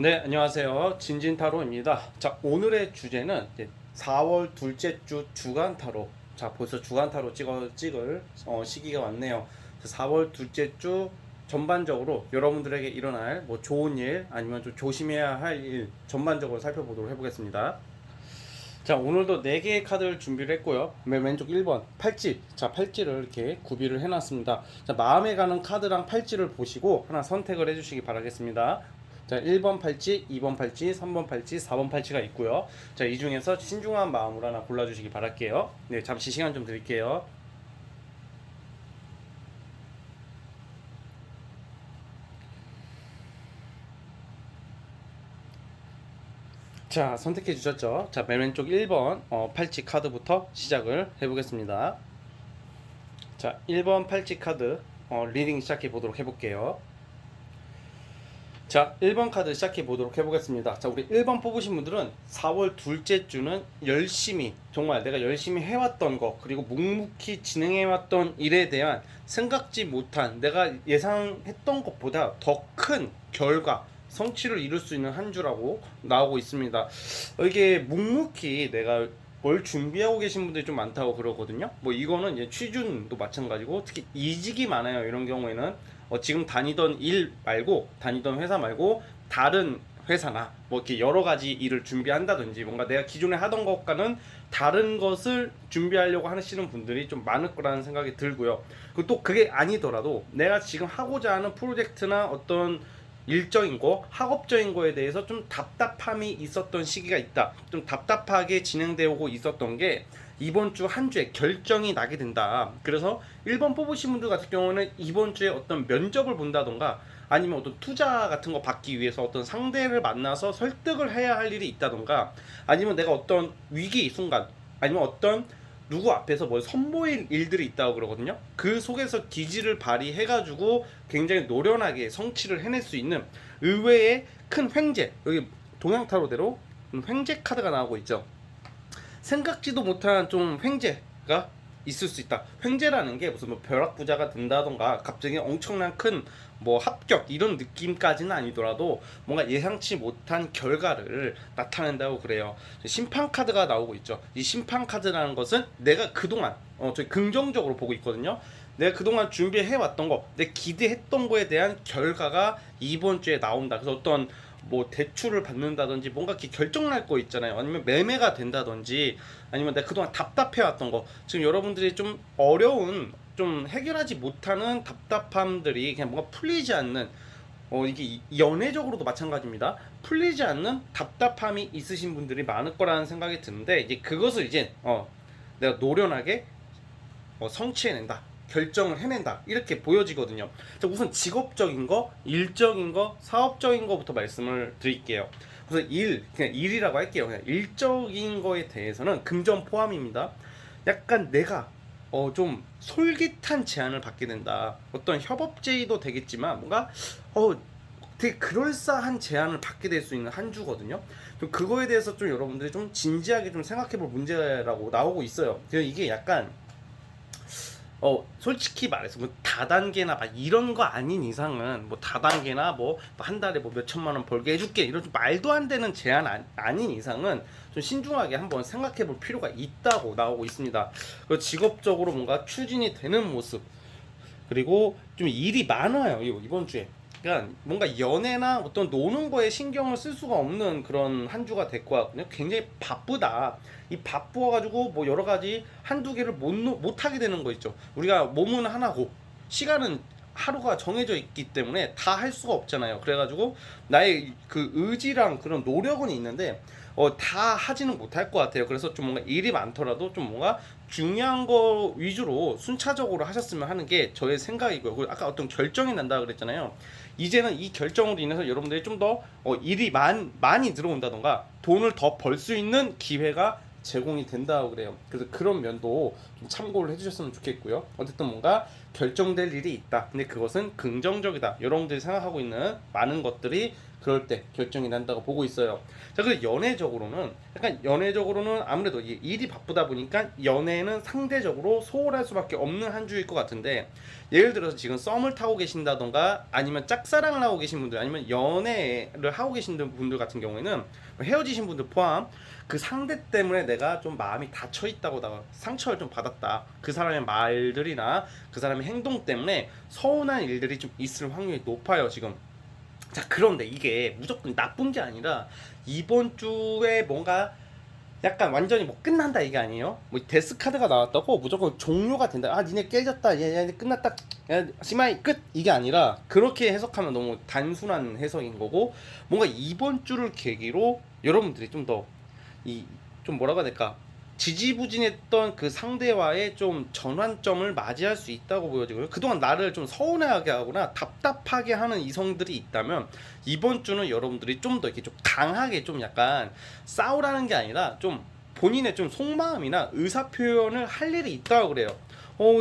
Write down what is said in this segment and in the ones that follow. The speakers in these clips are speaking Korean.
네, 안녕하세요. 진진타로입니다. 자, 오늘의 주제는 이제 4월 둘째 주 주간 타로. 자, 벌써 주간 타로 찍을 시기가 왔네요. 4월 둘째 주 전반적으로 여러분들에게 일어날 뭐 좋은 일 아니면 좀 조심해야 할 일 전반적으로 살펴보도록 해보겠습니다. 자, 오늘도 4개의 카드를 준비를 했고요. 맨 왼쪽 1번 팔찌. 자, 팔찌를 이렇게 구비를 해놨습니다. 자, 마음에 가는 카드랑 팔찌를 보시고 하나 선택을 해주시기 바라겠습니다. 자, 1번 팔찌, 2번 팔찌, 3번 팔찌, 4번 팔찌가 있고요. 자, 이 중에서 신중한 마음으로 하나 골라주시기 바랄게요. 네, 잠시 시간 좀 드릴게요. 자, 선택해 주셨죠? 자, 맨 왼쪽 1번 팔찌 카드부터 시작을 해보겠습니다. 자, 1번 팔찌 카드 리딩 시작해 보도록 해볼게요. 자, 1번 카드 시작해 보도록 해보겠습니다. 자, 우리 1번 뽑으신 분들은 4월 둘째 주는 열심히, 정말 내가 열심히 해왔던 거, 그리고 묵묵히 진행해왔던 일에 대한 생각지 못한, 내가 예상했던 것보다 더 큰 결과, 성취를 이룰 수 있는 한 주라고 나오고 있습니다. 이게 묵묵히 내가 뭘 준비하고 계신 분들이 좀 많다고 그러거든요. 뭐 이거는 이제 취준도 마찬가지고, 특히 이직이 많아요. 이런 경우에는 지금 다니던 일 말고, 다니던 회사 말고 다른 회사나 뭐 이렇게 여러 가지 일을 준비한다든지, 뭔가 내가 기존에 하던 것과는 다른 것을 준비하려고 하시는 분들이 좀 많을 거라는 생각이 들고요. 그리고 또 그게 아니더라도 내가 지금 하고자 하는 프로젝트나 어떤 일적인 거, 학업적인 거에 대해서 좀 답답함이 있었던 시기가 있다. 좀 답답하게 진행되어 오고 있었던 게 이번 주 한 주에 결정이 나게 된다. 그래서 1번 뽑으신 분들 같은 경우는 이번 주에 어떤 면접을 본다던가, 아니면 어떤 투자 같은 거 받기 위해서 어떤 상대를 만나서 설득을 해야 할 일이 있다던가, 아니면 내가 어떤 위기 순간, 아니면 어떤 누구 앞에서 뭘 선보일 일들이 있다고 그러거든요. 그 속에서 기지를 발휘해가지고 굉장히 노련하게 성취를 해낼 수 있는 의외의 큰 횡재, 여기 동양타로대로 횡재 카드가 나오고 있죠. 생각지도 못한 좀 횡재가 있을 수 있다. 횡재라는 게 무슨 뭐 벼락부자가 된다던가 갑자기 엄청난 큰 뭐 합격 이런 느낌까지는 아니더라도 뭔가 예상치 못한 결과를 나타낸다고 그래요. 심판 카드가 나오고 있죠. 이 심판 카드라는 것은 내가 그동안 저희 긍정적으로 보고 있거든요. 내가 그동안 준비해 왔던 거, 내 기대했던 거에 대한 결과가 이번 주에 나온다. 그래서 어떤 뭐 대출을 받는다든지 뭔가 이렇게 결정날 거 있잖아요. 아니면 매매가 된다든지, 아니면 내가 그동안 답답해왔던 거, 지금 여러분들이 좀 어려운, 좀 해결하지 못하는 답답함들이 그냥 뭔가 풀리지 않는, 이게 연애적으로도 마찬가지입니다. 풀리지 않는 답답함이 있으신 분들이 많을 거라는 생각이 드는데, 이제 그것을 이제 내가 노련하게 성취해낸다, 결정을 해낸다, 이렇게 보여지거든요. 자, 우선 직업적인 거, 일적인 거, 사업적인 거부터 말씀을 드릴게요. 그래서 그냥 일이라고 할게요. 그냥 일적인 거에 대해서는 금전 포함입니다. 약간 내가 좀 솔깃한 제안을 받게 된다. 어떤 협업 제의도 되겠지만 뭔가 되게 그럴싸한 제안을 받게 될 수 있는 한 주거든요. 좀 그거에 대해서 좀 여러분들이 좀 진지하게 좀 생각해볼 문제라고 나오고 있어요. 그래서 이게 약간 솔직히 말해서 뭐 다단계나 막 이런 거 아닌 이상은, 뭐 다단계나 뭐 한 달에 뭐 몇 천만 원 벌게 해줄게 이런 좀 말도 안 되는 제안 아닌 이상은 좀 신중하게 한번 생각해 볼 필요가 있다고 나오고 있습니다. 그리고 직업적으로 뭔가 추진이 되는 모습, 그리고 좀 일이 많아요 이번 주에. 그러니까 뭔가 연애나 어떤 노는 거에 신경을 쓸 수가 없는 그런 한 주가 될 것 같거든요. 굉장히 바쁘다. 이 바쁘어가지고 뭐 여러 가지 한두 개를 못 하게 되는 거 있죠. 우리가 몸은 하나고 시간은 하루가 정해져 있기 때문에 다 할 수가 없잖아요. 그래가지고 나의 그 의지랑 그런 노력은 있는데 다 하지는 못할 것 같아요. 그래서 좀 뭔가 일이 많더라도 좀 뭔가 중요한 거 위주로 순차적으로 하셨으면 하는 게 저의 생각이고요. 그리고 아까 어떤 결정이 난다 그랬잖아요. 이제는 이 결정으로 인해서 여러분들이 좀 더 일이 많이 들어온다던가 돈을 더 벌 수 있는 기회가 제공이 된다고 그래요. 그래서 그런 면도 좀 참고를 해주셨으면 좋겠고요. 어쨌든 뭔가 결정될 일이 있다. 근데 그것은 긍정적이다. 여러분들이 생각하고 있는 많은 것들이 그럴 때 결정이 난다고 보고 있어요. 자, 그리고 연애적으로는 아무래도 일이 바쁘다 보니까 연애는 상대적으로 소홀할 수밖에 없는 한 주일 것 같은데, 예를 들어서 지금 썸을 타고 계신다던가 아니면 짝사랑을 하고 계신 분들, 아니면 연애를 하고 계신 분들 같은 경우에는 헤어지신 분들 포함 그 상대 때문에 내가 좀 마음이 닫혀 있다고 상처를 좀 받았다. 그 사람의 말들이나 그 사람의 행동 때문에 서운한 일들이 좀 있을 확률이 높아요, 지금. 자, 그런데 이게 무조건 나쁜 게 아니라 이번 주에 뭔가 약간 완전히 뭐 끝난다 이게 아니에요. 뭐 데스 카드가 나왔다고 무조건 종료가 된다. 아, 니네 깨졌다. 얘 끝났다. 야, 시마이 끝. 이게 아니라 그렇게 해석하면 너무 단순한 해석인 거고, 뭔가 이번 주를 계기로 여러분들이 좀 더 이 좀 뭐라고 해야 될까? 지지부진했던 그 상대와의 좀 전환점을 맞이할 수 있다고 보여지고요. 그동안 나를 좀 서운해하게 하거나 답답하게 하는 이성들이 있다면 이번 주는 여러분들이 좀 더 이렇게 좀 강하게 좀 약간 싸우라는 게 아니라 좀 본인의 좀 속마음이나 의사 표현을 할 일이 있다고 그래요.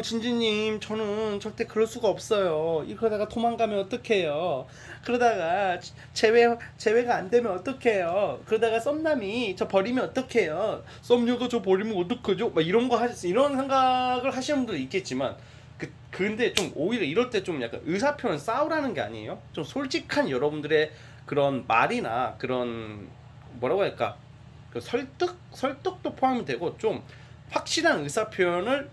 진지님, 저는 절대 그럴 수가 없어요. 이러다가 도망가면 어떡해요? 그러다가 제외가 안 되면 어떡해요? 그러다가 썸남이 저 버리면 어떡해요? 썸녀가 저 버리면 어떡하죠? 막 이런 생각을 하시는 분들도 있겠지만, 근데 좀 오히려 이럴 때 좀 약간 의사 표현 싸우라는 게 아니에요? 좀 솔직한 여러분들의 그런 말이나 그런 뭐라고 할까? 그 설득도 포함이 되고 좀 확실한 의사 표현을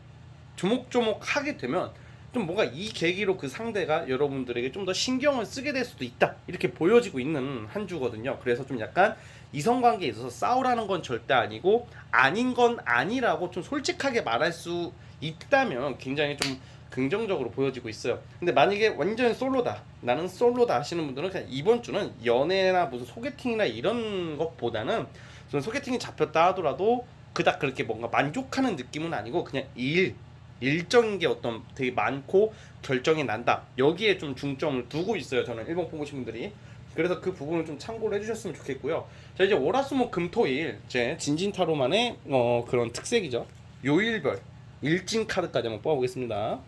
조목조목 하게 되면 좀 뭔가 이 계기로 그 상대가 여러분들에게 좀 더 신경을 쓰게 될 수도 있다, 이렇게 보여지고 있는 한 주거든요. 그래서 좀 약간 이성관계에 있어서 싸우라는 건 절대 아니고 아닌 건 아니라고 좀 솔직하게 말할 수 있다면 굉장히 좀 긍정적으로 보여지고 있어요. 근데 만약에 완전 솔로다, 나는 솔로다 하시는 분들은 그냥 이번 주는 연애나 무슨 소개팅이나 이런 것보다는, 저는 소개팅이 잡혔다 하더라도 그닥 그렇게 뭔가 만족하는 느낌은 아니고 그냥 일정인 게 어떤 되게 많고 결정이 난다, 여기에 좀 중점을 두고 있어요, 저는 일본 뽑으신 분들이. 그래서 그 부분을 좀 참고를 해주셨으면 좋겠고요. 자, 이제 월화수목금토일 제 진진타로만의 그런 특색이죠. 요일별 일진 카드까지 한번 뽑아보겠습니다.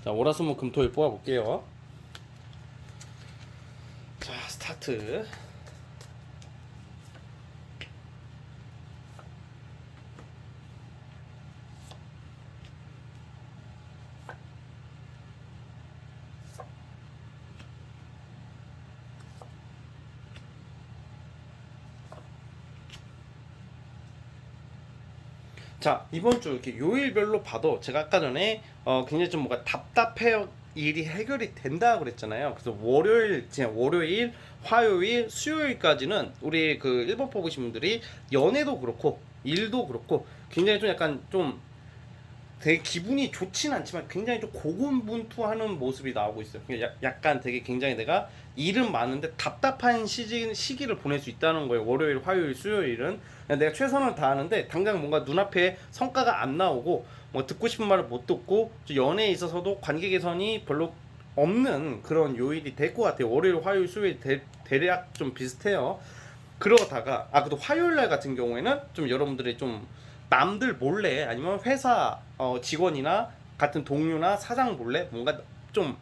자, 월화수목금토일 뽑아볼게요. 자, 스타트. 자, 이번 주 이렇게 요일별로 봐도 제가 아까 전에 굉장히 좀 뭔가 답답해요, 일이 해결이 된다 그랬잖아요. 그래서 월요일, 화요일, 수요일까지는 우리 그 1번 뽑으신 분들이 연애도 그렇고 일도 그렇고 굉장히 좀 약간 좀 되게 기분이 좋진 않지만 굉장히 좀 고군분투하는 모습이 나오고 있어요. 약간 되게 굉장히 내가 일은 많은데 답답한 시기를 보낼 수 있다는 거예요. 월요일, 화요일, 수요일은 그냥 내가 최선을 다하는데 당장 뭔가 눈앞에 성과가 안 나오고 뭐 듣고 싶은 말을 못 듣고 연애에 있어서도 관계 개선이 별로 없는 그런 요일이 될 것 같아요. 월요일, 화요일, 수요일 대략 좀 비슷해요. 그러다가 그래도 화요일 날 같은 경우에는 좀 여러분들이 좀 남들 몰래 아니면 회사 직원이나 같은 동료나 사장 몰래 뭔가 좀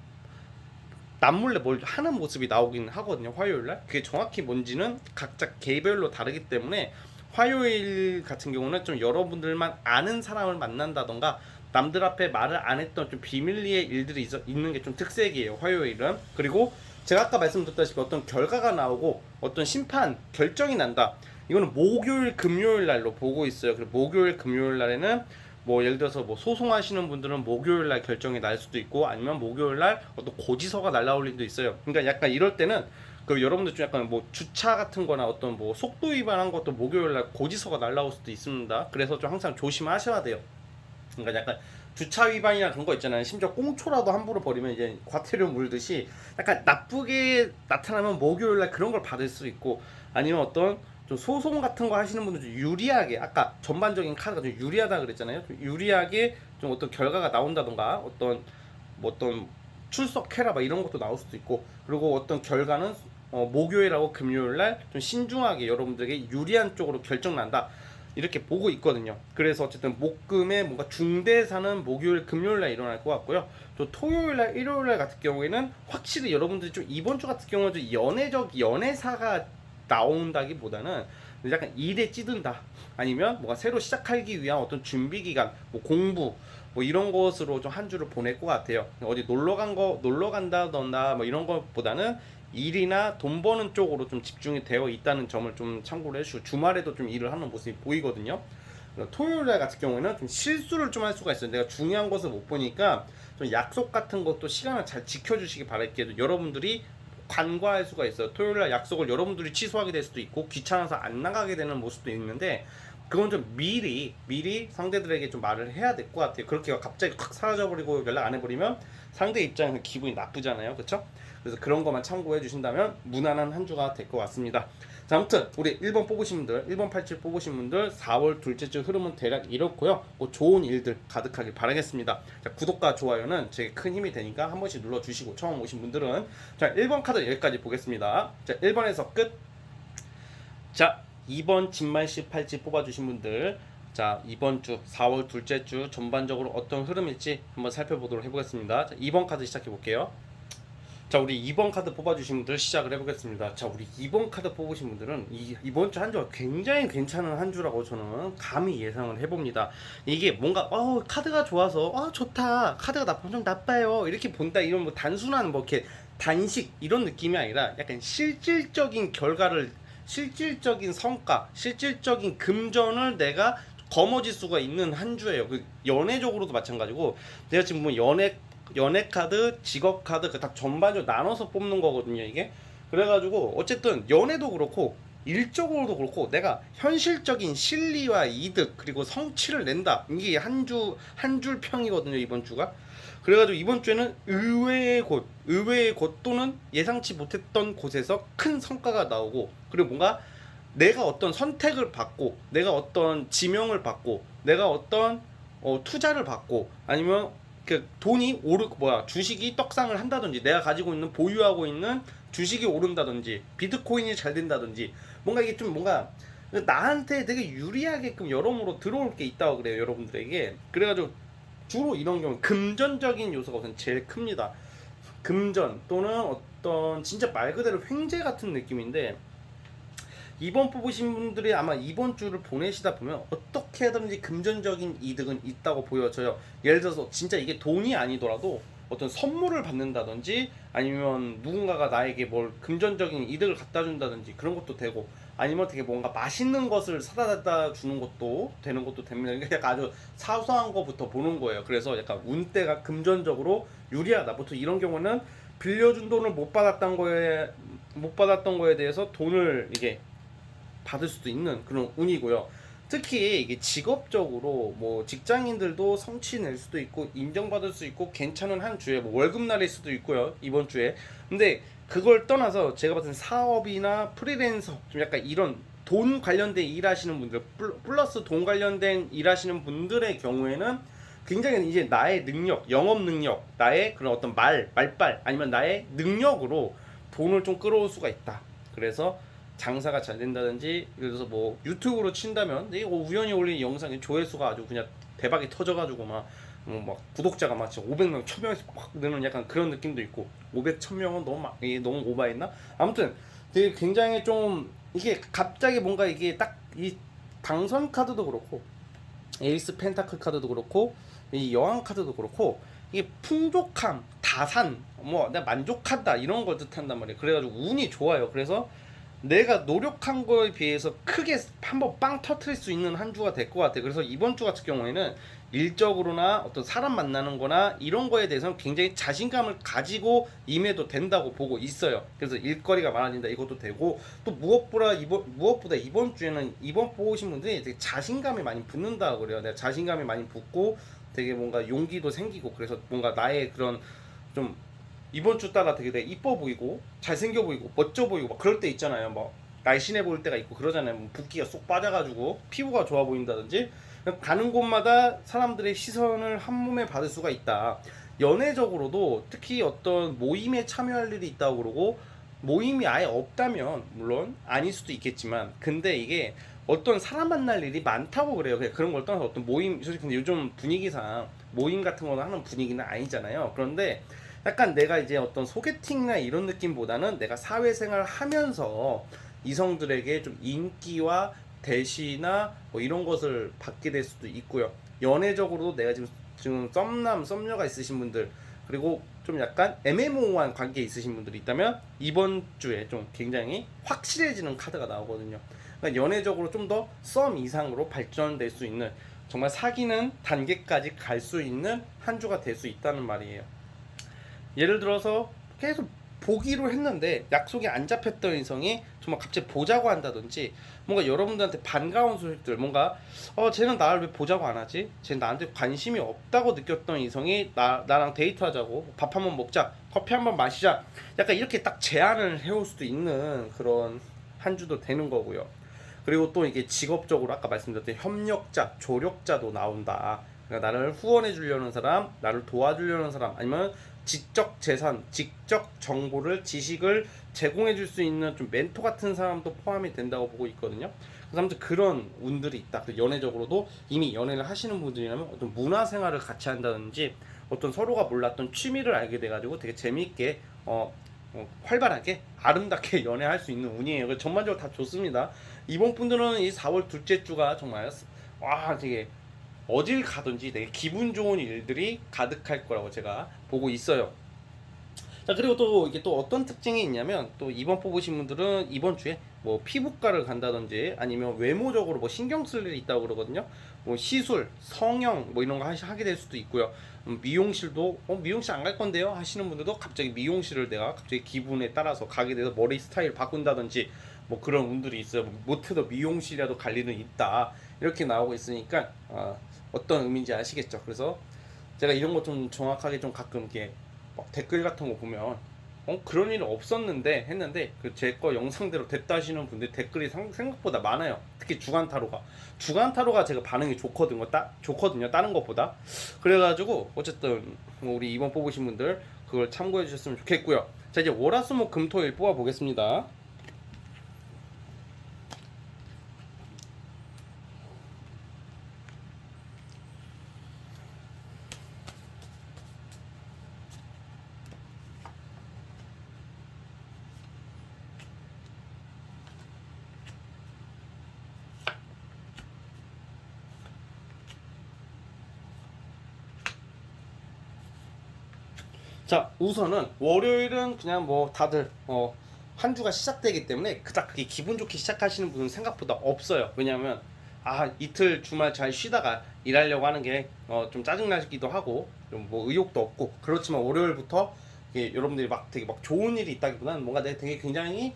남몰래 뭘 하는 모습이 나오긴 하거든요, 화요일날. 그게 정확히 뭔지는 각자 개별로 다르기 때문에 화요일 같은 경우는 좀 여러분들만 아는 사람을 만난다던가 남들 앞에 말을 안 했던 좀 비밀리에 일들이 있는 게 좀 특색이에요, 화요일은. 그리고 제가 아까 말씀드렸다시피 어떤 결과가 나오고 어떤 심판 결정이 난다, 이거는 목요일 금요일 날로 보고 있어요. 그리고 목요일 금요일 날에는 뭐 예를 들어서 뭐 소송하시는 분들은 목요일 날 결정이 날 수도 있고 아니면 목요일 날 어떤 고지서가 날라올 일도 있어요. 그러니까 약간 이럴 때는 그 여러분들 좀 약간 뭐 주차 같은 거나 어떤 뭐 속도 위반한 것도 목요일 날 고지서가 날라올 수도 있습니다. 그래서 좀 항상 조심하셔야 돼요. 그러니까 약간 주차 위반이나 그런 거 있잖아요. 심지어 꽁초라도 함부로 버리면 이제 과태료 물듯이 약간 나쁘게 나타나면 목요일 날 그런 걸 받을 수 있고, 아니면 어떤 좀 소송 같은 거 하시는 분들 좀 유리하게, 아까 전반적인 카드가 좀 유리하다 그랬잖아요. 좀 유리하게 좀 어떤 결과가 나온다던가 어떤 출석해라 막 이런 것도 나올 수도 있고, 그리고 어떤 결과는 목요일하고 금요일 날 좀 신중하게 여러분들에게 유리한 쪽으로 결정 난다, 이렇게 보고 있거든요. 그래서 어쨌든 목금에 뭔가 중대사는 목요일 금요일날 일어날 것 같고요. 또 토요일날 일요일날 같은 경우에는 확실히 여러분들이 좀 이번 주 같은 경우는 연애사가 나온다기보다는 약간 일에 찌든다, 아니면 뭔가 새로 시작하기 위한 어떤 준비 기간, 뭐 공부 뭐 이런 것으로 좀 한 주를 보낼 것 같아요. 어디 놀러 간다던가 뭐 이런 것보다는 일이나 돈 버는 쪽으로 좀 집중이 되어 있다는 점을 좀 참고를 해주시고, 주말에도 좀 일을 하는 모습이 보이거든요. 토요일 날 같은 경우에는 좀 실수를 좀 할 수가 있어요. 내가 중요한 것을 못 보니까 좀 약속 같은 것도 시간을 잘 지켜주시기 바랄게요. 여러분들이 간과할 수가 있어요. 토요일 날 약속을 여러분들이 취소하게 될 수도 있고 귀찮아서 안 나가게 되는 모습도 있는데, 그건 좀 미리 상대들에게 좀 말을 해야 될 것 같아요. 그렇게 갑자기 확 사라져버리고 연락 안 해버리면 상대 입장에서 기분이 나쁘잖아요. 그렇죠? 그래서 그런 것만 참고해 주신다면 무난한 한 주가 될 것 같습니다. 자, 아무튼 우리 1번 뽑으신 분들, 1번 87 뽑으신 분들 4월 둘째 주 흐름은 대략 이렇고요. 뭐 좋은 일들 가득하길 바라겠습니다. 자, 구독과 좋아요는 제게 큰 힘이 되니까 한 번씩 눌러주시고, 처음 오신 분들은 자 1번 카드 여기까지 보겠습니다. 자 1번에서 끝. 자 2번 진말씨 팔찌 뽑아주신 분들, 자 이번 주 4월 둘째 주 전반적으로 어떤 흐름일지 한번 살펴보도록 해보겠습니다. 자 2번 카드 시작해 볼게요. 자 우리 2번 카드 뽑아주신 분들 시작을 해보겠습니다. 자 우리 2번 카드 뽑으신 분들은 이번 주 한 주가 굉장히 괜찮은 한 주라고 저는 감히 예상을 해봅니다. 이게 뭔가 카드가 좋아서 좋다, 카드가 나쁘면 좀 나빠요 이렇게 본다, 이런 뭐 단순한 뭐 이렇게 단식 이런 느낌이 아니라 약간 실질적인 결과를, 실질적인 성과, 실질적인 금전을 내가 거머쥘 수가 있는 한 주예요. 그 연애적으로도 마찬가지고, 내가 지금 뭐 연애 카드, 직업 카드 다 전반적으로 나눠서 뽑는 거거든요, 이게. 그래가지고 어쨌든 연애도 그렇고 일적으로도 그렇고 내가 현실적인 실리와 이득 그리고 성취를 낸다, 이게 한 줄 평이거든요, 이번 주가. 그래가지고 이번 주에는 의외의 곳 또는 예상치 못했던 곳에서 큰 성과가 나오고, 그리고 뭔가 내가 어떤 선택을 받고, 내가 어떤 지명을 받고, 내가 어떤 투자를 받고, 아니면 그 돈이 주식이 떡상을 한다든지, 내가 가지고 있는 보유하고 있는 주식이 오른다든지, 비트코인이 잘 된다든지, 뭔가 이게 좀 뭔가 나한테 되게 유리하게끔 여러모로 들어올 게 있다고 그래요, 여러분들에게. 그래가지고 주로 이런 경우 금전적인 요소가 우선 제일 큽니다. 금전 또는 어떤 진짜 말 그대로 횡재 같은 느낌인데, 이번 뽑으신 분들이 아마 이번 주를 보내시다 보면 어떻게 하든지 금전적인 이득은 있다고 보여져요. 예를 들어서 진짜 이게 돈이 아니더라도 어떤 선물을 받는다든지, 아니면 누군가가 나에게 뭘 금전적인 이득을 갖다 준다든지 그런 것도 되고, 아니면 되게 뭔가 맛있는 것을 사다 주는 것도 되는 것도 됩니다. 그러니까 약간 아주 사소한 것부터 보는 거예요. 그래서 약간 운대가 금전적으로 유리하다. 보통 이런 경우는 빌려준 돈을 못 받았던 거에 대해서 돈을 이게 받을 수도 있는 그런 운이고요. 특히 이게 직업적으로 뭐 직장인들도 성취 낼 수도 있고 인정받을 수 있고 괜찮은 한 주에 뭐 월급날일 수도 있고요, 이번 주에. 근데 그걸 떠나서 제가 봤을 때 사업이나 프리랜서 좀 약간 이런 돈 관련된 일하시는 분들, 플러스 돈 관련된 일하시는 분들의 경우에는 굉장히 이제 나의 능력, 영업 능력, 나의 그런 어떤 말빨 아니면 나의 능력으로 돈을 좀 끌어올 수가 있다. 그래서 장사가 잘 된다든지, 예를 들어서 뭐 유튜브로 친다면 이거 우연히 올린 영상의 조회수가 아주 그냥 대박이 터져가지고 막 구독자가 막 진짜 500명, 1000명씩 확 느는 약간 그런 느낌도 있고, 500, 1000명은 이게 너무 오바했나? 아무튼 되게 굉장히 좀 이게 갑자기 뭔가 이게 딱 이 당선 카드도 그렇고 에이스 펜타클 카드도 그렇고 이 여왕 카드도 그렇고, 이게 풍족함, 다산, 뭐 내가 만족한다 이런 걸 뜻한단 말이에요. 그래가지고 운이 좋아요. 그래서 내가 노력한 거에 비해서 크게 한번 빵 터트릴 수 있는 한 주가 될 것 같아요. 그래서 이번 주 같은 경우에는 일적으로나 어떤 사람 만나는 거나 이런 거에 대해서는 굉장히 자신감을 가지고 임해도 된다고 보고 있어요. 그래서 일거리가 많아진다 이것도 되고, 또 무엇보다 이번 주에는 이번 뽑으신 분들이 되게 자신감이 많이 붙는다고 그래요. 내가 자신감이 많이 붙고 되게 뭔가 용기도 생기고, 그래서 뭔가 나의 그런 좀 이번 주 따라 되게 이뻐 보이고 잘생겨 보이고 멋져 보이고 막 그럴 때 있잖아요. 뭐 날씬해 보일 때가 있고 그러잖아요. 뭐 붓기가 쏙 빠져가지고 피부가 좋아 보인다든지, 가는 곳마다 사람들의 시선을 한 몸에 받을 수가 있다. 연애적으로도 특히 어떤 모임에 참여할 일이 있다고 그러고, 모임이 아예 없다면 물론 아닐 수도 있겠지만, 근데 이게 어떤 사람 만날 일이 많다고 그래요. 그냥 그런 걸 떠나서 어떤 모임, 솔직히 근데 요즘 분위기상 모임 같은 거는 하는 분위기는 아니잖아요. 그런데 약간 내가 이제 어떤 소개팅이나 이런 느낌보다는 내가 사회생활 하면서 이성들에게 좀 인기와 대시나 뭐 이런 것을 받게 될 수도 있고요. 연애적으로도 내가 지금 썸남, 썸녀가 있으신 분들, 그리고 좀 약간 애매모호한 관계에 있으신 분들이 있다면 이번 주에 좀 굉장히 확실해지는 카드가 나오거든요. 그러니까 연애적으로 좀 더 썸 이상으로 발전될 수 있는, 정말 사귀는 단계까지 갈 수 있는 한 주가 될 수 있다는 말이에요. 예를 들어서 계속 보기로 했는데 약속이 안 잡혔던 이성이 정말 갑자기 보자고 한다든지, 뭔가 여러분들한테 반가운 소식들, 뭔가 쟤는 나를 왜 보자고 안 하지? 쟤는 나한테 관심이 없다고 느꼈던 이성이 나랑 데이트하자고, 밥 한번 먹자, 커피 한번 마시자, 약간 이렇게 딱 제안을 해올 수도 있는 그런 한 주도 되는 거고요. 그리고 또 이게 직업적으로 아까 말씀드렸던 협력자, 조력자도 나온다. 그러니까 나를 후원해 주려는 사람, 나를 도와주려는 사람, 아니면 지적 재산, 지적 정보를, 지식을 제공해 줄 수 있는 좀 멘토 같은 사람도 포함이 된다고 보고 있거든요. 그래서 아무튼 그런 운들이 있다. 연애적으로도 이미 연애를 하시는 분들이라면 어떤 문화 생활을 같이 한다든지, 어떤 서로가 몰랐던 취미를 알게 돼가지고 되게 재미있게 활발하게 아름답게 연애할 수 있는 운이에요. 전반적으로 다 좋습니다. 이번 분들은 이 4월 둘째 주가 정말 되게 어딜 가든지 되게 기분 좋은 일들이 가득할 거라고 제가 보고 있어요. 자, 그리고 또 이게 또 어떤 특징이 있냐면, 또 이번 뽑으신 분들은 이번 주에 뭐 피부과를 간다든지, 아니면 외모적으로 뭐 신경 쓸 일이 있다고 그러거든요. 뭐 시술, 성형 뭐 이런 거 하게 될 수도 있고요. 미용실도 미용실 안 갈 건데요 하시는 분들도 갑자기 미용실을 내가 갑자기 기분에 따라서 가게 돼서 머리 스타일 바꾼다든지, 뭐 그런 운들이 있어요. 못해도 미용실이라도 갈 일은 있다, 이렇게 나오고 있으니까 어떤 의미인지 아시겠죠? 그래서 제가 이런 거 좀 정확하게 좀 가끔 이렇게 막 댓글 같은 거 보면 그런 일은 없었는데 했는데, 그 제 거 영상대로 됐다 하시는 분들 댓글이 생각보다 많아요. 특히 주간 타로가 제가 반응이 좋거든요, 다른 것보다. 그래가지고 어쨌든 뭐 우리 이번 뽑으신 분들 그걸 참고해 주셨으면 좋겠고요. 자, 이제 월화수목금토일 뽑아 보겠습니다. 자, 우선은 월요일은 그냥 뭐 다들 한 주가 시작되기 때문에 그닥 그게 기분 좋게 시작하시는 분은 생각보다 없어요. 왜냐하면 이틀 주말 잘 쉬다가 일하려고 하는 게 좀 짜증나기도 하고 좀 뭐 의욕도 없고, 그렇지만 월요일부터 여러분들이 막 되게 막 좋은 일이 있다기보다는 뭔가 내가 되게 굉장히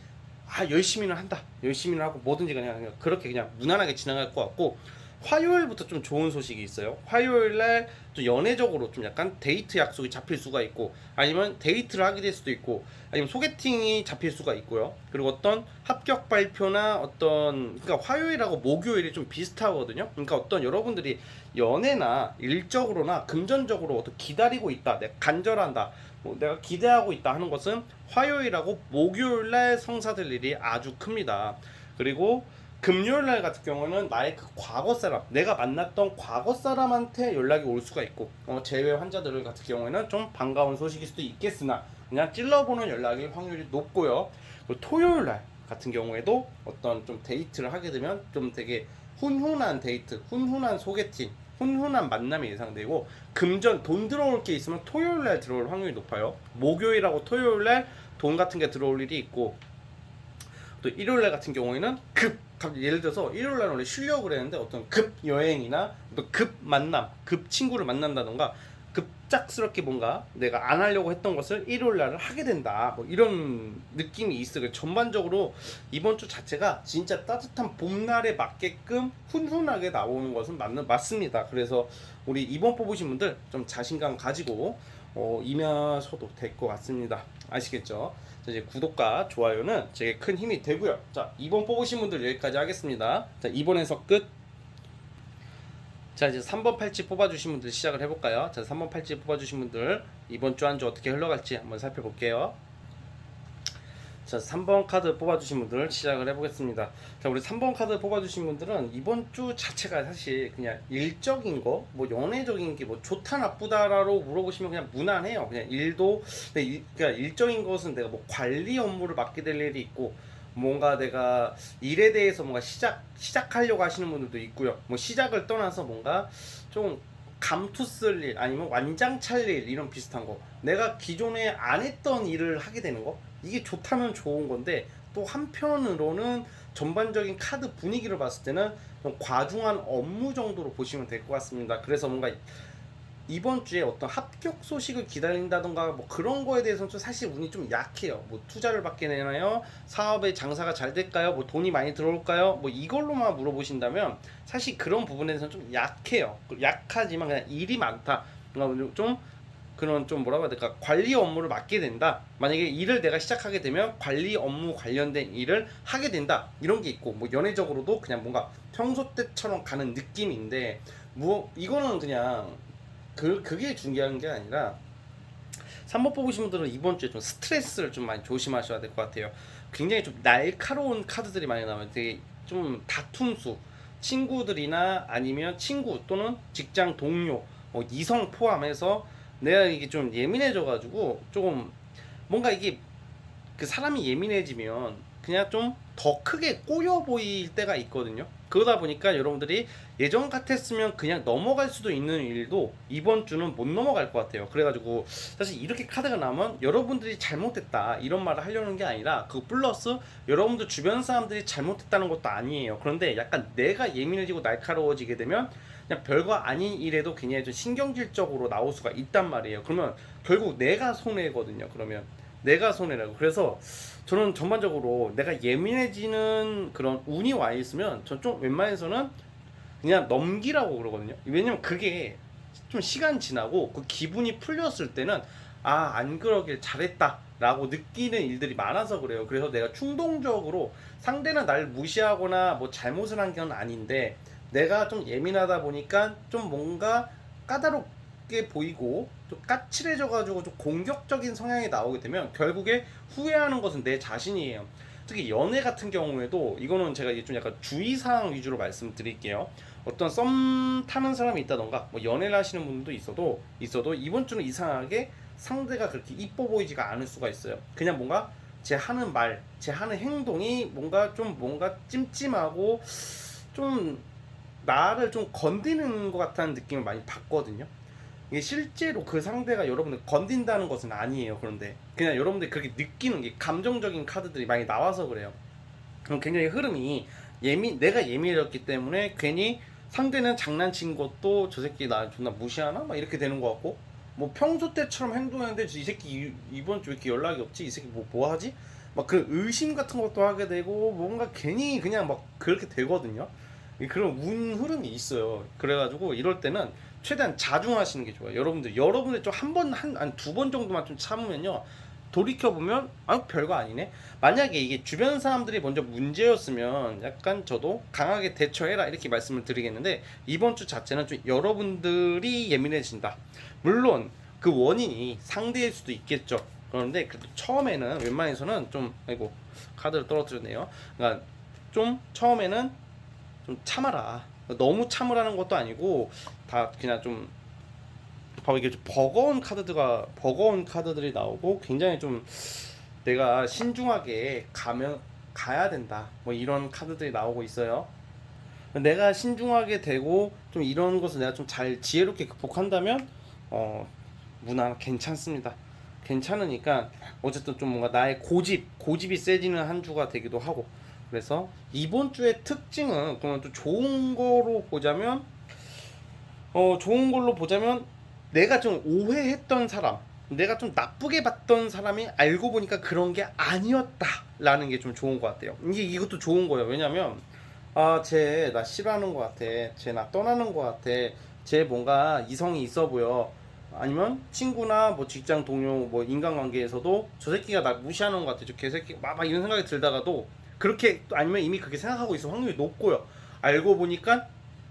열심히는 한다, 열심히는 하고 뭐든지 그냥 그렇게 그냥 무난하게 지나갈 것 같고, 화요일부터 좀 좋은 소식이 있어요. 화요일날 또 연애적으로 좀 약간 데이트 약속이 잡힐 수가 있고, 아니면 데이트를 하게 될 수도 있고, 아니면 소개팅이 잡힐 수가 있고요. 그리고 어떤 합격 발표나 그러니까 화요일하고 목요일이 좀 비슷하거든요. 그러니까 어떤 여러분들이 연애나 일적으로나 금전적으로 어떤 기다리고 있다, 내가 간절한다, 뭐 내가 기대하고 있다 하는 것은 화요일하고 목요일날 성사될 일이 아주 큽니다. 그리고 금요일날 같은 경우는 나의 그 과거 사람, 내가 만났던 과거 사람한테 연락이 올 수가 있고, 재회 환자들 같은 경우에는 좀 반가운 소식일 수도 있겠으나 그냥 찔러보는 연락일 확률이 높고요. 그리고 토요일날 같은 경우에도 어떤 좀 데이트를 하게 되면 좀 되게 훈훈한 데이트, 훈훈한 소개팅, 훈훈한 만남이 예상되고, 돈 들어올 게 있으면 토요일날 들어올 확률이 높아요. 목요일하고 토요일날 돈 같은 게 들어올 일이 있고, 또 일요일날 같은 경우에는 예를 들어서 일요일날 원래 쉬려고 그랬는데 어떤 급 여행이나 또 급 만남, 급 친구를 만난다던가, 급작스럽게 뭔가 내가 안 하려고 했던 것을 일요일날 하게 된다, 뭐 이런 느낌이 있어요. 전반적으로 이번 주 자체가 진짜 따뜻한 봄날에 맞게끔 훈훈하게 나오는 것은 맞습니다. 그래서 우리 이번 뽑으신 분들 좀 자신감 가지고 임하셔도 될 것 같습니다. 아시겠죠? 자, 이제 구독과 좋아요는 제게 큰 힘이 되고요. 자, 2번 뽑으신 분들 여기까지 하겠습니다. 자, 2번에서 끝. 자, 이제 3번 팔찌 뽑아주신 분들 시작을 해볼까요? 자, 3번 팔찌 뽑아주신 분들 이번 주 한 주 어떻게 흘러갈지 한번 살펴볼게요. 자, 3번 카드 뽑아주신 분들 시작을 해보겠습니다. 자, 우리 3번 카드 뽑아주신 분들은 이번 주 자체가 사실 그냥 일적인 거, 뭐 연애적인 게 뭐 좋다 나쁘다라고 물어보시면 그냥 무난해요. 그냥 일도, 그러니까 일적인 것은 내가 뭐 관리 업무를 맡게 될 일이 있고, 뭔가 내가 일에 대해서 뭔가 시작하려고 하시는 분들도 있고요. 뭐 시작을 떠나서 뭔가 좀 감투 쓸 일, 아니면 완장 찰 일, 이런 비슷한 거, 내가 기존에 안 했던 일을 하게 되는 거, 이게 좋다면 좋은 건데, 또 한편으로는 전반적인 카드 분위기를 봤을 때는 좀 과중한 업무 정도로 보시면 될 것 같습니다. 그래서 뭔가 이번 주에 어떤 합격 소식을 기다린다던가 뭐 그런 거에 대해서는 좀 사실 운이 좀 약해요. 뭐 투자를 받게 되나요? 사업의 장사가 잘 될까요? 뭐 돈이 많이 들어올까요? 뭐 이걸로만 물어보신다면 사실 그런 부분에 대해서는 좀 약해요. 약하지만 그냥 일이 많다. 그러니까 좀 그런 좀 뭐라고 해야 될까, 관리 업무를 맡게 된다. 만약에 일을 내가 시작하게 되면 관리 업무 관련된 일을 하게 된다, 이런 게 있고, 뭐 연애적으로도 그냥 뭔가 평소 때처럼 가는 느낌인데, 뭐 이거는 그냥 그게 중요한 게 아니라, 3번 뽑으신 분들은 이번 주에 좀 스트레스를 좀 많이 조심하셔야 될 것 같아요. 굉장히 좀 날카로운 카드들이 많이 나와요. 되게 좀 다툼수, 친구들이나 아니면 친구 또는 직장 동료, 이성 포함해서 내가 이게 좀 예민해져가지고 조금 뭔가 이게, 그 사람이 예민해지면 그냥 좀 더 크게 꼬여 보일 때가 있거든요. 그러다 보니까 여러분들이 예전 같았으면 그냥 넘어갈 수도 있는 일도 이번 주는 못 넘어갈 것 같아요. 그래가지고 사실 이렇게 카드가 나오면 여러분들이 잘못됐다 이런 말을 하려는 게 아니라, 그 플러스 여러분들 주변 사람들이 잘못했다는 것도 아니에요. 그런데 약간 내가 예민해지고 날카로워지게 되면 그냥 별거 아닌 일에도 굉장히 좀 신경질적으로 나올 수가 있단 말이에요. 그러면 결국 내가 손해거든요. 그러면 내가 손해라고. 그래서 저는 전반적으로 내가 예민해지는 그런 운이 와 있으면 전 좀 웬만해서는 그냥 넘기라고 그러거든요. 왜냐면 그게 좀 시간 지나고 그 기분이 풀렸을 때는 아, 안 그러길 잘했다 라고 느끼는 일들이 많아서 그래요. 그래서 내가 충동적으로, 상대는 날 무시하거나 뭐 잘못을 한 건 아닌데 내가 좀 예민하다 보니까 좀 뭔가 까다롭게 보이고 좀 까칠해져가지고 좀 공격적인 성향이 나오게 되면 결국에 후회하는 것은 내 자신이에요. 특히 연애 같은 경우에도 이거는 제가 이게 좀 약간 주의사항 위주로 말씀드릴게요. 어떤 썸 타는 사람이 있다던가 뭐 연애를 하시는 분도 있어도 이번 주는 이상하게 상대가 그렇게 이뻐 보이지가 않을 수가 있어요. 그냥 뭔가 제 하는 말, 제 하는 행동이 뭔가 찜찜하고 좀 나를 좀 건드리는 것 같다는 느낌을 많이 받거든요. 이게 실제로 그 상대가 여러분을 건든다는 것은 아니에요. 그런데 그냥 여러분들이 그렇게 느끼는 게, 감정적인 카드들이 많이 나와서 그래요. 그럼 굉장히 흐름이 내가 예민해졌기 때문에 괜히 상대는 장난친 것도 저 새끼 나 존나 무시하나? 막 이렇게 되는 것 같고, 뭐 평소 때처럼 행동했는데 이 새끼 이번 주 왜 이렇게 연락이 없지? 이 새끼 뭐 하지? 막 그 의심 같은 것도 하게 되고, 뭔가 괜히 그냥 막 그렇게 되거든요. 그런 운 흐름이 있어요. 그래가지고 이럴 때는 최대한 자중하시는 게 좋아요. 여러분들 좀 한 두 번 정도만 좀 참으면요, 돌이켜보면 아, 별거 아니네. 만약에 이게 주변 사람들이 먼저 문제였으면 약간 저도 강하게 대처해라 이렇게 말씀을 드리겠는데, 이번 주 자체는 좀 여러분들이 예민해진다. 물론 그 원인이 상대일 수도 있겠죠. 그런데 그래도 처음에는 웬만해서는 좀, 아이고 카드를 떨어뜨렸네요. 그러니까 좀 처음에는 좀 참아라. 너무 참으라는 것도 아니고, 다 그냥 좀 봐봐, 이게 좀 버거운 카드들이 나오고, 굉장히 좀 내가 신중하게 가야 된다, 뭐 이런 카드들이 나오고 있어요. 내가 신중하게 되고 좀 이런 것을 내가 좀 잘 지혜롭게 극복한다면 무난 괜찮습니다. 괜찮으니까 어쨌든 좀 뭔가 나의 고집이 세지는 한 주가 되기도 하고. 그래서 이번 주의 특징은 그러면 또 좋은 걸로 보자면, 내가 좀 오해했던 사람, 내가 좀 나쁘게 봤던 사람이 알고 보니까 그런 게 아니었다라는 게 좀 좋은 것 같아요. 이것도 좋은 거예요. 왜냐면 아, 쟤 나 싫어하는 것 같아, 쟤 나 떠나는 것 같아, 쟤 뭔가 이성이 있어 보여, 아니면 친구나 뭐 직장 동료 뭐 인간관계에서도 저 새끼가 나 무시하는 것 같아, 저 개새끼 막 이런 생각이 들다가도, 그렇게 아니면 이미 그렇게 생각하고 있을 확률이 높고요. 알고 보니까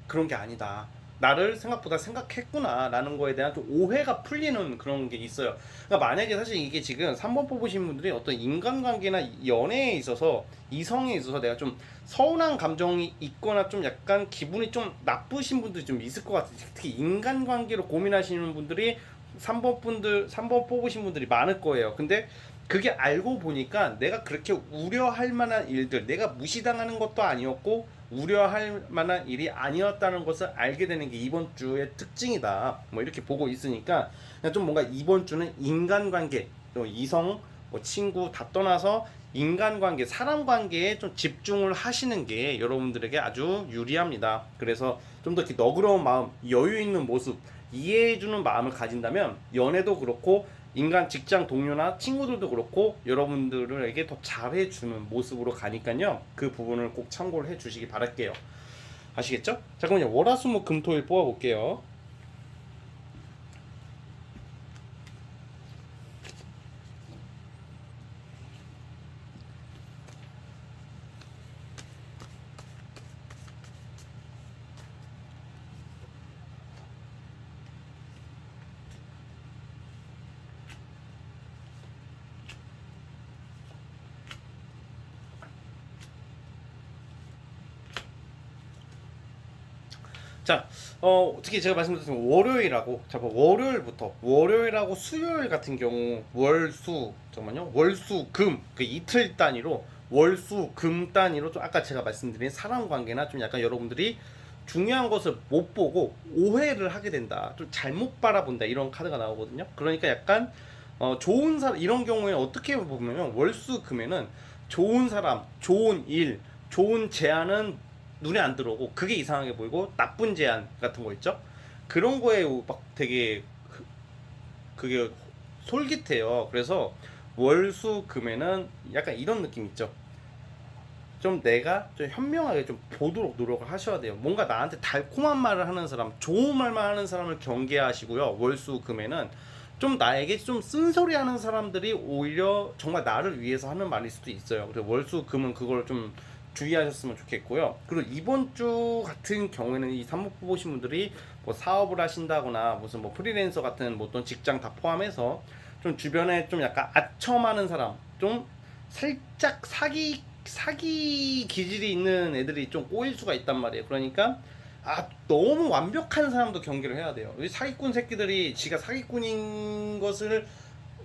그런 게 아니다. 나를 생각보다 생각했구나 라는 거에 대한 좀 오해가 풀리는 그런 게 있어요. 그러니까 만약에 사실 이게 지금 3번 뽑으신 분들이 어떤 인간관계나 연애에 있어서 이성에 있어서 내가 좀 서운한 감정이 있거나 좀 약간 기분이 좀 나쁘신 분들이 좀 있을 것 같아요. 특히 인간관계로 고민하시는 분들이 3번 뽑으신 분들이 많을 거예요. 근데 그게 알고 보니까 내가 그렇게 우려할 만한 일들, 내가 무시당하는 것도 아니었고 우려할 만한 일이 아니었다는 것을 알게 되는 게 이번 주의 특징이다. 뭐 이렇게 보고 있으니까 그냥 좀 뭔가 이번 주는 인간관계, 또 이성, 뭐 친구 다 떠나서 인간관계, 사람 관계에 좀 집중을 하시는 게 여러분들에게 아주 유리합니다. 그래서 좀 더 이렇게 너그러운 마음, 여유 있는 모습, 이해해주는 마음을 가진다면 연애도 그렇고 인간 직장 동료나 친구들도 그렇고 여러분들에게 더 잘해주는 모습으로 가니까요. 그 부분을 꼭 참고를 해주시기 바랄게요. 아시겠죠? 자, 그럼 이제 월화수목금토일 뽑아볼게요. 자, 특히 제가 말씀드렸던 월요일하고, 자, 월요일하고 수요일 같은 경우, 월수, 금, 그 이틀 단위로, 월수, 금 단위로, 좀 아까 제가 말씀드린 사람 관계나 좀 약간 여러분들이 중요한 것을 못 보고 오해를 하게 된다. 좀 잘못 바라본다. 이런 카드가 나오거든요. 그러니까 약간, 좋은 사람, 이런 경우에 어떻게 보면 월수, 금에는 좋은 사람, 좋은 일, 좋은 제안은 눈에 안 들어오고 그게 이상하게 보이고 나쁜 제안 같은 거 있죠? 그런 거에 막 되게 그게 솔깃해요. 그래서 월수금에는 약간 이런 느낌 있죠. 좀 내가 좀 현명하게 좀 보도록 노력을 하셔야 돼요. 뭔가 나한테 달콤한 말을 하는 사람, 좋은 말만 하는 사람을 경계하시고요. 월수금에는 좀 나에게 좀 쓴소리 하는 사람들이 오히려 정말 나를 위해서 하는 말일 수도 있어요. 그래서 월수금은 그걸 좀 주의하셨으면 좋겠고요. 그리고 이번 주 같은 경우에는 이 산목 뽑으신 분들이 뭐 사업을 하신다거나 무슨 뭐 프리랜서 같은 뭐 어떤 직장 다 포함해서 좀 주변에 좀 약간 아첨하는 사람, 좀 살짝 사기 기질이 있는 애들이 좀 꼬일 수가 있단 말이에요. 그러니까 너무 완벽한 사람도 경계를 해야 돼요. 이 사기꾼 새끼들이 지가 사기꾼인 것을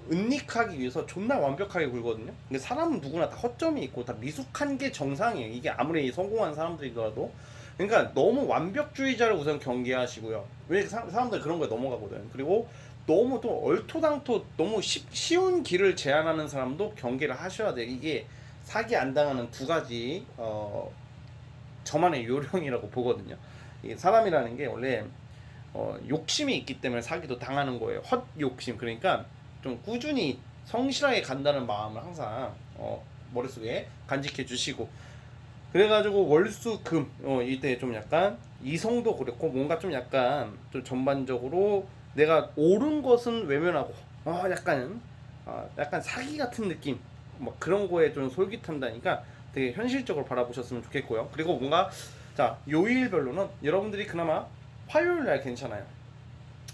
은닉하기 위해서 존나 완벽하게 굴거든요. 근데 사람은 누구나 다 허점이 있고 다 미숙한 게 정상이에요. 이게 아무리 성공한 사람들이더라도. 그러니까 너무 완벽주의자를 우선 경계하시고요. 왜 사람들 그런 거에 넘어가거든. 그리고 너무 또 얼토당토 너무 쉬운 길을 제안하는 사람도 경계를 하셔야 돼요. 이게 사기 안 당하는 두 가지 저만의 요령이라고 보거든요. 이게 사람이라는 게 원래 욕심이 있기 때문에 사기도 당하는 거예요. 헛 욕심. 그러니까 좀 꾸준히 성실하게 간다는 마음을 항상 머릿속에 간직해 주시고, 그래가지고 월수금 이때 좀 약간 이성도 그렇고 뭔가 좀 약간 좀 전반적으로 내가 옳은 것은 외면하고 약간 사기 같은 느낌 뭐 그런 거에 좀 솔깃한다니까 되게 현실적으로 바라보셨으면 좋겠고요. 그리고 뭔가 자 요일별로는 여러분들이 그나마 화요일 날 괜찮아요.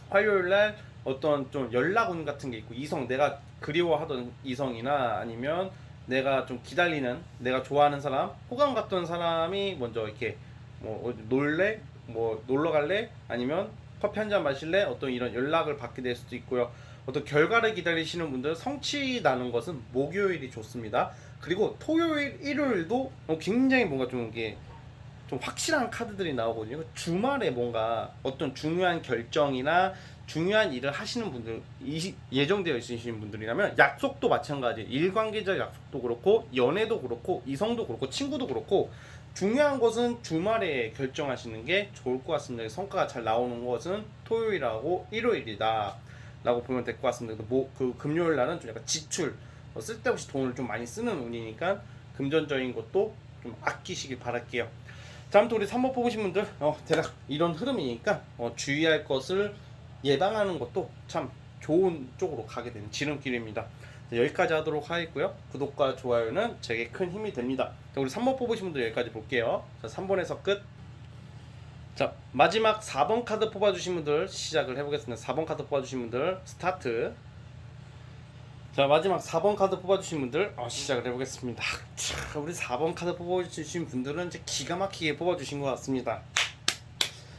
화요일 날 어떤 좀 연락운 같은 게 있고 내가 그리워하던 이성이나 아니면 내가 좀 기다리는 내가 좋아하는 사람 호감 갔던 사람이 먼저 이렇게 뭐 놀래 뭐 놀러 갈래 아니면 커피 한 잔 마실래 어떤 이런 연락을 받게 될 수도 있고요. 어떤 결과를 기다리시는 분들은 성취 나는 것은 목요일이 좋습니다. 그리고 토요일 일요일도 굉장히 뭔가 좀 이게 좀 확실한 카드들이 나오거든요. 주말에 뭔가 어떤 중요한 결정이나 중요한 일을 하시는 분들, 예정되어 있으신 분들이라면 약속도 마찬가지, 일관계적 약속도 그렇고 연애도 그렇고 이성도 그렇고 친구도 그렇고 중요한 것은 주말에 결정하시는 게 좋을 것 같습니다. 성과가 잘 나오는 것은 토요일하고 일요일이다 라고 보면 될 것 같습니다. 그 금요일 날은 좀 약간 지출, 쓸데없이 돈을 좀 많이 쓰는 운이니까 금전적인 것도 좀 아끼시길 바랄게요. 다음 또 우리 3번 뽑으신 분들 대략 이런 흐름이니까 주의할 것을 예방하는 것도 참 좋은 쪽으로 가게 되는 지름길입니다. 여기까지 하도록 하겠고요. 구독과 좋아요는 제게 큰 힘이 됩니다. 우리 3번 뽑으신 분들 여기까지 볼게요. 자, 3번에서 끝. 자, 마지막 4번 카드 뽑아주신 분들 시작을 해보겠습니다. 4번 카드 뽑아주신 분들 스타트. 자, 마지막 4번 카드 뽑아주신 분들 시작을 해보겠습니다. 자, 우리 4번 카드 뽑아주신 분들은 이제 기가 막히게 뽑아주신 것 같습니다.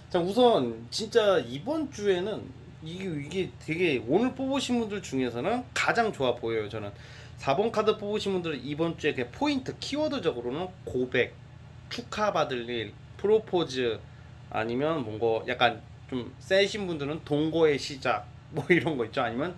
자, 우선 진짜 이번 주에는 이게 되게 오늘 뽑으신 분들 중에서는 가장 좋아 보여요. 저는 4번 카드 뽑으신 분들은 이번 주에 그 포인트 키워드적으로는 고백, 축하받을 일, 프로포즈, 아니면 뭔가 약간 좀 세신 분들은 동거의 시작 뭐 이런 거 있죠. 아니면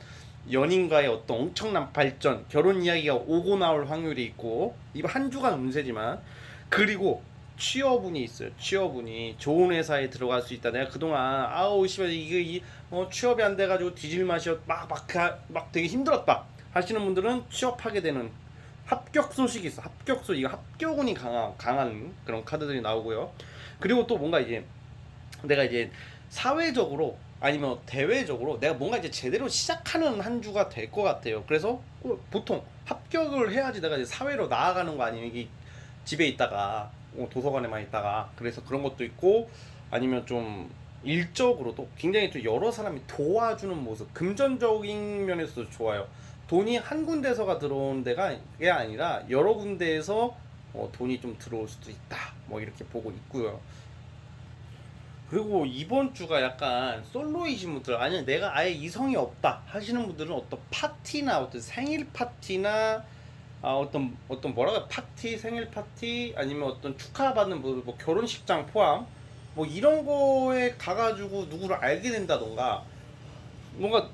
연인과의 어떤 엄청난 발전, 결혼 이야기가 오고 나올 확률이 있고, 이번 한 주간 운세지만. 그리고 취업운이 있어요. 취업운이 좋은 회사에 들어갈 수 있다. 내가 그동안 아우 씨발 이게 취업이 안 돼가지고 뒤질 맛이었 막 되게 힘들었다 하시는 분들은 취업하게 되는 합격 소식이 있어. 이거 합격운이 강한 그런 카드들이 나오고요. 그리고 또 뭔가 이제 내가 이제 사회적으로 아니면 대외적으로 내가 뭔가 이제 제대로 시작하는 한 주가 될 것 같아요. 그래서 보통 합격을 해야지 내가 이제 사회로 나아가는 거 아니에요. 이게 집에 있다가 도서관에만 있다가. 그래서 그런 것도 있고, 아니면 좀 일적으로도 굉장히 좀 여러 사람이 도와주는 모습, 금전적인 면에서도 좋아요. 돈이 한 군데서가 들어온 데가 게 아니라 여러 군데에서 돈이 좀 들어올 수도 있다, 뭐 이렇게 보고 있고요. 그리고 이번 주가 약간 솔로이신 분들, 아니면 내가 아예 이성이 없다 하시는 분들은 어떤 파티나 어떤 생일 파티나 어떤 뭐라고 파티, 생일 파티, 아니면 어떤 축하받는 뭐 결혼식장 포함 뭐 이런 거에 가가지고 누구를 알게 된다던가, 뭔가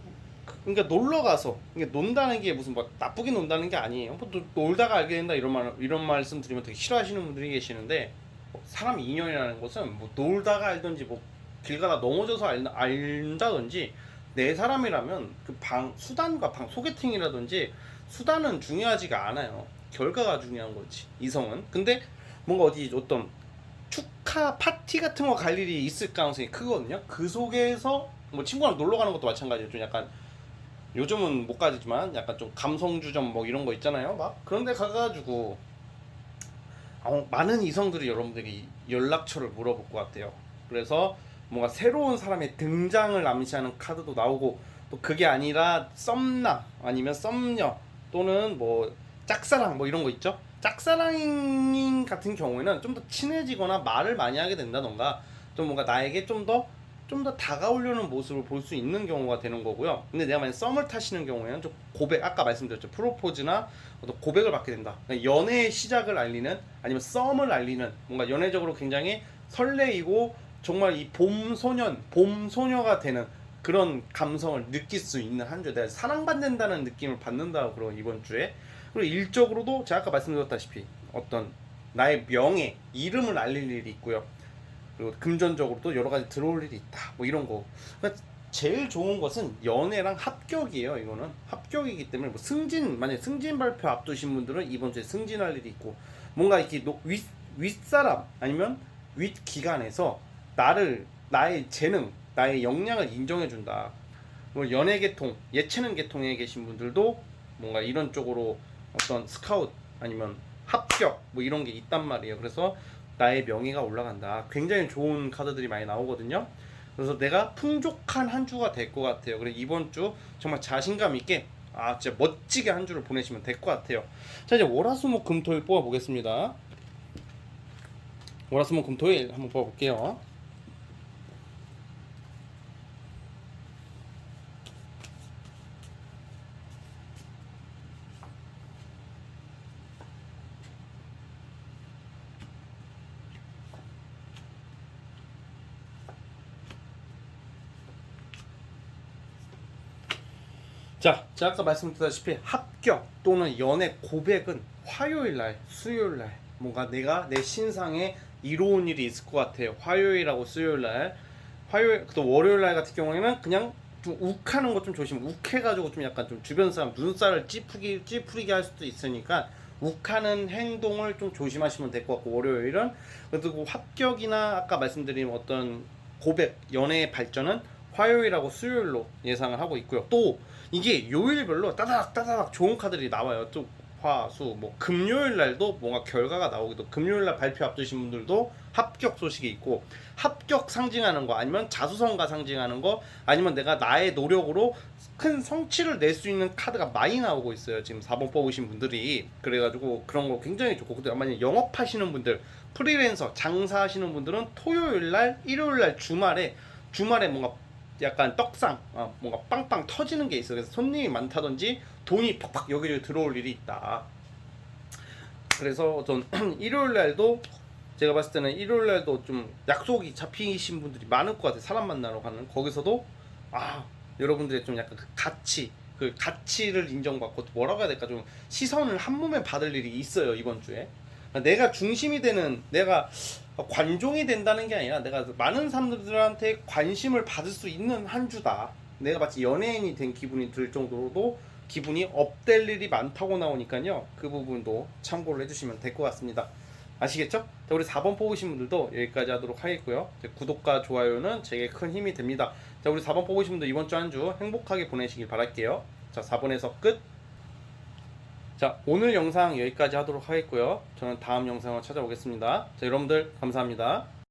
그러니까 놀러 가서 그러니까 논다는 게 무슨 막 나쁘게 논다는 게 아니에요. 뭐 놀다가 알게 된다 이런 말씀 드리면 되게 싫어하시는 분들이 계시는데, 사람 인연이라는 것은 뭐 놀다가 알든지 뭐 길 가다 넘어져서 알다든지, 내 사람이라면 그 수단과 소개팅이라든지 수단은 중요하지가 않아요. 결과가 중요한 거지, 이성은. 근데 뭔가 어디 어떤 축하 파티 같은 거 갈 일이 있을 가능성이 크거든요. 그 속에서 뭐 친구랑 놀러 가는 것도 마찬가지예요. 좀 약간 요즘은 못 가지만 약간 좀 감성주점 뭐 이런 거 있잖아요. 막 그런 데 가가지고 많은 이성들이 여러분들에게 연락처를 물어볼 것 같아요. 그래서 뭔가 새로운 사람의 등장을 암시하는 카드도 나오고, 또 그게 아니라 썸남 아니면 썸녀 또는 뭐 짝사랑 뭐 이런 거 있죠. 짝사랑인 같은 경우에는 좀 더 친해지거나 말을 많이 하게 된다던가, 좀 뭔가 나에게 좀 더 다가오려는 모습을 볼 수 있는 경우가 되는 거고요. 근데 내가 만약 썸을 타시는 경우에는 좀 고백, 아까 말씀드렸죠, 프로포즈나 어떤 고백을 받게 된다. 그러니까 연애의 시작을 알리는, 아니면 썸을 알리는, 뭔가 연애적으로 굉장히 설레이고 정말 이 봄 소녀가 되는 그런 감성을 느낄 수 있는 한 주. 내가 사랑받는다는 느낌을 받는다고 그런 이번 주에. 그리고 일적으로도 제가 아까 말씀드렸다시피 어떤 나의 명예, 이름을 알릴 일이 있고요. 그리고 금전적으로도 여러 가지 들어올 일이 있다, 뭐 이런 거. 그러니까 제일 좋은 것은 연애랑 합격이에요. 이거는 합격이기 때문에 뭐 만약 승진 발표 앞두신 분들은 이번 주에 승진할 일이 있고, 뭔가 이렇게 윗사람 아니면 윗기관에서 나의 재능, 나의 역량을 인정해 준다. 뭐 연예 계통, 예체능 계통에 계신 분들도 뭔가 이런 쪽으로 어떤 스카웃 아니면 합격 뭐 이런 게 있단 말이에요. 그래서 나의 명예가 올라간다. 굉장히 좋은 카드들이 많이 나오거든요. 그래서 내가 풍족한 한 주가 될 것 같아요. 그래서 이번 주 정말 자신감 있게 진짜 멋지게 한 주를 보내시면 될 것 같아요. 자, 이제 월화수목금토일 뽑아 보겠습니다. 월화수목금토일 한번 뽑아 볼게요. 자, 제가 아까 말씀드렸다시피 합격 또는 연애 고백은 화요일날, 수요일날 뭔가 내가 내 신상에 이로운 일이 있을 것 같아요. 화요일하고 수요일날. 또 월요일날 같은 경우에는 그냥 좀 욱하는 거 좀 조심. 욱해가지고 좀 약간 좀 주변 사람 눈살을 찌푸리게 할 수도 있으니까 욱하는 행동을 좀 조심하시면 될 것 같고, 월요일은. 그리고 합격이나 아까 말씀드린 어떤 고백, 연애의 발전은 화요일하고 수요일로 예상을 하고 있고요. 또 이게 요일별로 따다닥 좋은 카드들이 나와요. 또 화, 수, 뭐 금요일 날도 뭔가 결과가 나오기도, 금요일 날 발표 앞두신 분들도 합격 소식이 있고, 합격 상징하는 거 아니면 자수성가 상징하는 거 아니면 내가 나의 노력으로 큰 성취를 낼 수 있는 카드가 많이 나오고 있어요. 지금 4번 뽑으신 분들이. 그래가지고 그런 거 굉장히 좋고, 근데 만약 영업하시는 분들, 프리랜서 장사하시는 분들은 토요일 날, 일요일 날 주말에 뭔가 약간 떡상, 뭔가 빵빵 터지는 게 있어. 그래서 손님이 많다든지 돈이 팍팍 여기저기 들어올 일이 있다. 그래서 전 일요일 날도, 제가 봤을 때는 일요일 날도 좀 약속이 잡히신 분들이 많을 것 같아요. 사람 만나러 가는. 거기서도 여러분들의 좀 약간 그 가치를 인정받고, 뭐라고 해야 될까, 좀 시선을 한 몸에 받을 일이 있어요, 이번 주에. 내가 중심이 되는, 내가 관종이 된다는 게 아니라 내가 많은 사람들한테 관심을 받을 수 있는 한 주다. 내가 마치 연예인이 된 기분이 들 정도로도 기분이 업될 일이 많다고 나오니까요. 그 부분도 참고를 해주시면 될 것 같습니다. 아시겠죠? 자, 우리 4번 뽑으신 분들도 여기까지 하도록 하겠고요. 구독과 좋아요는 제게 큰 힘이 됩니다. 자, 우리 4번 뽑으신 분들 이번 주 한 주 행복하게 보내시길 바랄게요. 자, 4번에서 끝. 자, 오늘 영상 여기까지 하도록 하겠고요. 저는 다음 영상으로 찾아오겠습니다. 자, 여러분들 감사합니다.